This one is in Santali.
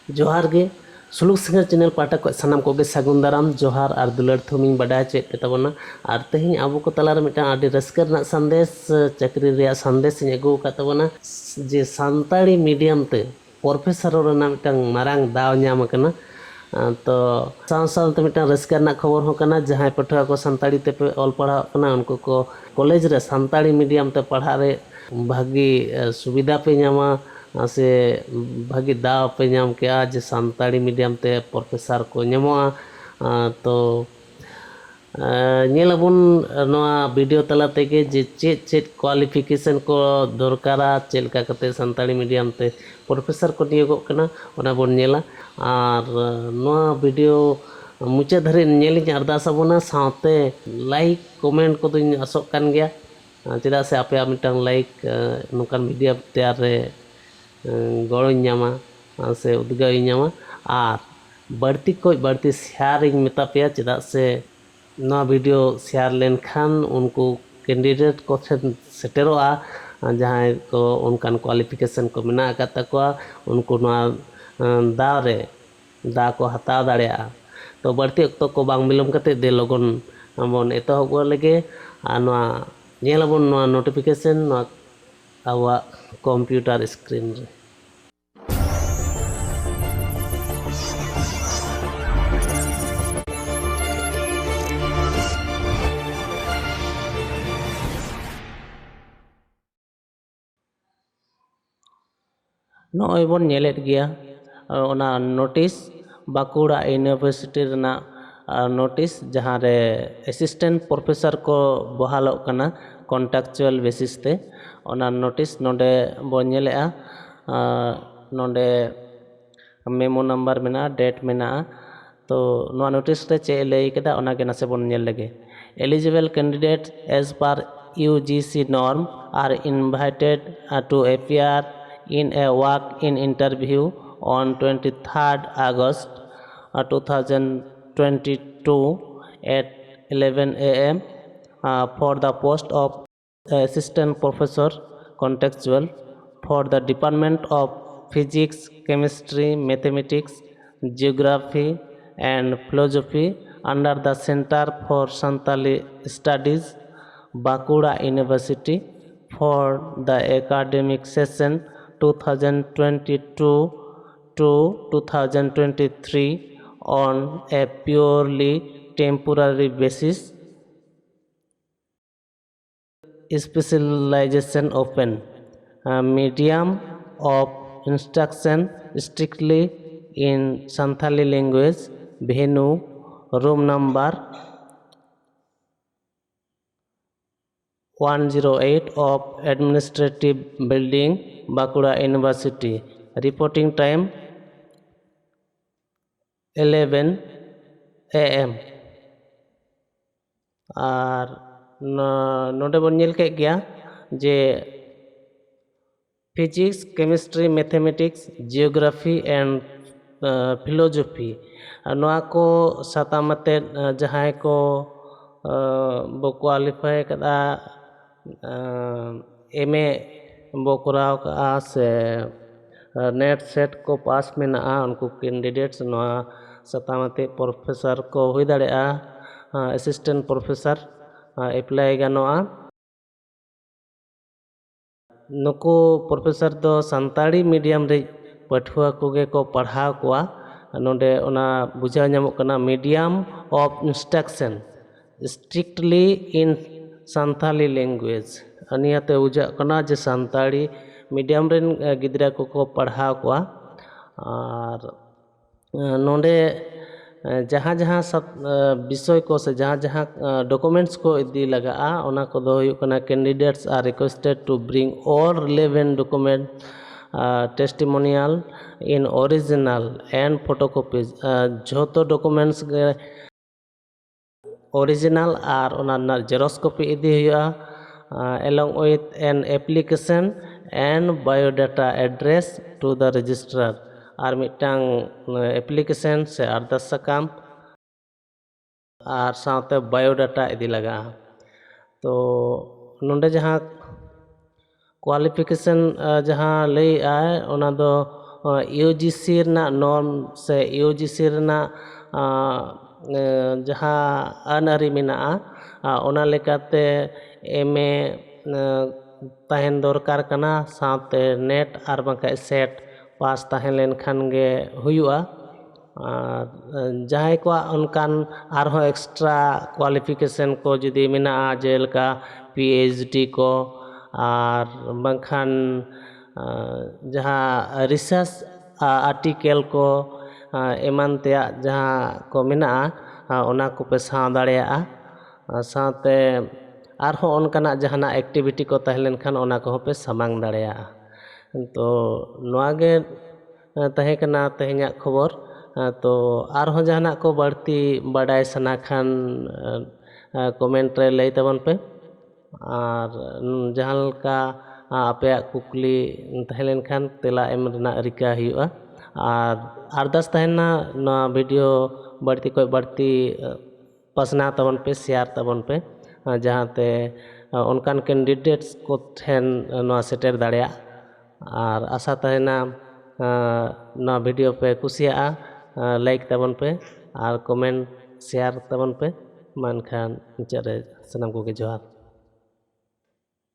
जोहार गे सुलुक सिंगर चैनल पाटा को सानाम कोगे सागुन दाराम जोहार और दुलड़ थुमिंग बड़ा चेक पे तबना और तेहिं आबो को तलार मिटा आडी रस्कर ना संदेश चक्री रिया संदेश एगो का तबना जे सानताड़ी मीडियम ते प्रोफेसर रना मिटा मारांग दाव ᱧᱟᱢ कना तो साव साव ते मिटा रस्कर ना खबर हो कना जहां पठवा को सानताड़ी ते पे ऑल पढ़ा कना उनको को कॉलेज रे सानताड़ी मीडियम ते पढ़ा रे भागी सुविधा पे ᱧᱟᱢᱟ से भागी दाव पे ᱧᱟᱢ के आज सानताड़ी मीडियम ते प्रोफेसर को ᱧᱟᱢᱚᱜᱼᱟ तो ᱧᱮᱞᱟᱵᱚᱱ नोआ वीडियो तला तेगे जे चेत चेत क्वालिफिकेशन को दरकारा चेल का कते सानताड़ी मीडियम ते प्रोफेसर को नियोगोग कना ओना बोन ñेला और नोआ वीडियो मुचा धरे ñेलिñ अरदासाबोना साथे लाइक कमेंट को दुñ आसोग कान गया चेदा से आपे मिटांग लाइक नोकान वीडियो तैयार रे गड़ों ᱧᱟᱢᱟ से उद्गाव ᱧᱟᱢᱟ और बढ़ती को बढ़ती शेयर मेता पे चेदा से ना वीडियो शेयर लेन खान उनको कैंडिडेट को सेटेरोआ जहाँ को उनकान क्वालिफिकेशन को मेना तकवा उनको ना दारे दा को हताव दाड़ेया तो बढ़ती अक्तो को बांग बिलम कते दे लोगन बन एतहब लगे नेलाबन नोटिफिकेशन आवा कंप्यूटर स्क्रीन रे नॉय बन नेलेट गया ओना नोटिस बाकुड़ा यूनिवर्सिटी रना नोटिस जहाँ रे असिस्टेंट प्रोफेसर को बहालोग कना कॉन्ट्रैक्चुअल बेसिस ते ओना नोटिस नोडे बन नेलेआ नोडे मेमो नंबर मेना डेट मेना तो नोआ नोटिस रे चे लई केदा ओना के नासे बन नेल लगे eligible candidate as per UGC norm are invited to appear in a walk-in interview on 23rd August 2022 at 11 a.m. For the post of assistant professor contractual for the Department of Physics, Chemistry, Mathematics, Geography and Philosophy under the Center for Santali Studies, Bakuda University for the academic session 2022 to 2023 on a purely temporary basis. Specialization open. Medium of instruction strictly in Santali language. Venue, room number 108 of Administrative Building, Bakuda University. Reporting time 11 a.m. और नोडे बन नेल के गया जे physics chemistry mathematics geography and philosophy नोआ को सातामते जहाँ को बो क्वालिफाई कदा MA बो कराव का से नेट सेट को पास में ना उनको कैंडिडेट्स नोआ सातामते प्रोफेसर को हुई दाड़ेआ असिस्टेंट प्रोफेसर अप्लाई गानोआ नुको प्रोफेसर दो सानताड़ी मीडियम रे पठुआ कोगे को पढ़ाव कोआ नोडे ओना बुझा ᱧᱟᱢᱚᱜ कना medium of instruction strictly in Santali language अनियाते बुझा कना जे सानताड़ी मीडियम रेन गिद्रा को पढ़ाव कोआ और नोडे जहाँ जहाँ सब विषय को से जहाँ जहाँ डॉक्यूमेंट्स को इदी लगा ओना को दो हुई कना candidates are requested to bring all relevant document testimonial in original and photocopies जोतो डॉक्यूमेंट्स ओरिजिनल और ओना जेरोक्स कॉपी इदी हुआ along with an application and biodata address to the registrar और मिटांग एप्लीकेशन से अरदास साकाम और साथे बायोडाटा इदी लगा तो नोंडे जहाँ क्वालिफिकेशन जहाँ लई आए ओना दो UGC ᱨᱮᱱᱟᱜ ᱱᱚᱨᱢ ᱥᱮ UGC ᱨᱮᱱᱟᱜ ᱡᱟᱦᱟᱸ ᱟᱹᱱ ᱟᱹᱨᱤ ᱢᱮᱱᱟᱜᱼᱟ ᱚᱱᱟ ᱞᱮᱠᱟᱛᱮ MA ᱛᱟᱦᱮᱱ ᱫᱚᱨᱠᱟর ᱠᱟᱱᱟ, ᱥᱟᱶᱛᱮ NET ᱟᱨ ᱵᱟᱝᱠᱷᱟᱡ SET ᱯᱟᱥ ᱛᱟᱦᱮᱸ ᱞᱮᱱᱠᱷᱟᱱ ᱜᱮ ᱦᱩᱭᱩᱜᱼᱟ। ᱟᱨ ᱡᱟᱦᱟᱸᱭ ᱠᱚᱣᱟᱜ ᱚᱱᱠᱟᱱ ᱟᱨᱦᱚᱸ ᱮᱠᱥᱴᱨᱟ ᱠᱳᱣᱟᱞᱤᱯᱷᱤᱠᱮᱥᱚᱱ ko ᱡᱩᱫᱤ ᱢᱮᱱᱟᱜᱼᱟ, ᱡᱮᱞᱮᱠᱟ PhD ko ᱟᱨ ᱵᱟᱝᱠᱷᱟᱱ ᱡᱟᱦᱟᱸ ᱨᱤᱥᱟᱨᱪ आर्टिकल को एमान तेयाग जहाँ को मेनागा ओना कोपे साव दाड़ेयागा। साथे आरहों ओनकाना जहाना एक्टिविटी को तहलेन खान ओना को पे सामांग दाड़ेयागा। तो नोआगे तहे कना तेहेन्या खबर। तो आरहों जहाना को बढ़ती बड़ाई सना खान कमेंट रे लई तबन पे। और जहाँ लका आपेयाग कुकली तहलेन खान तेला एम रना रिका हुआ। और अरदास तहना ना वीडियो बढ़ती कोई बढ़ती पसना तबन पे शेयर तबन पे, जहाँ ते उनकान कैंडिडेट्स को ठेन ना सेटेर दाड़िया। और आशा तहना ना वीडियो पे कुसिया लाइक तबन पे और कमेंट शेयर तबन पे। मान खान चरे सनम को के जोहार।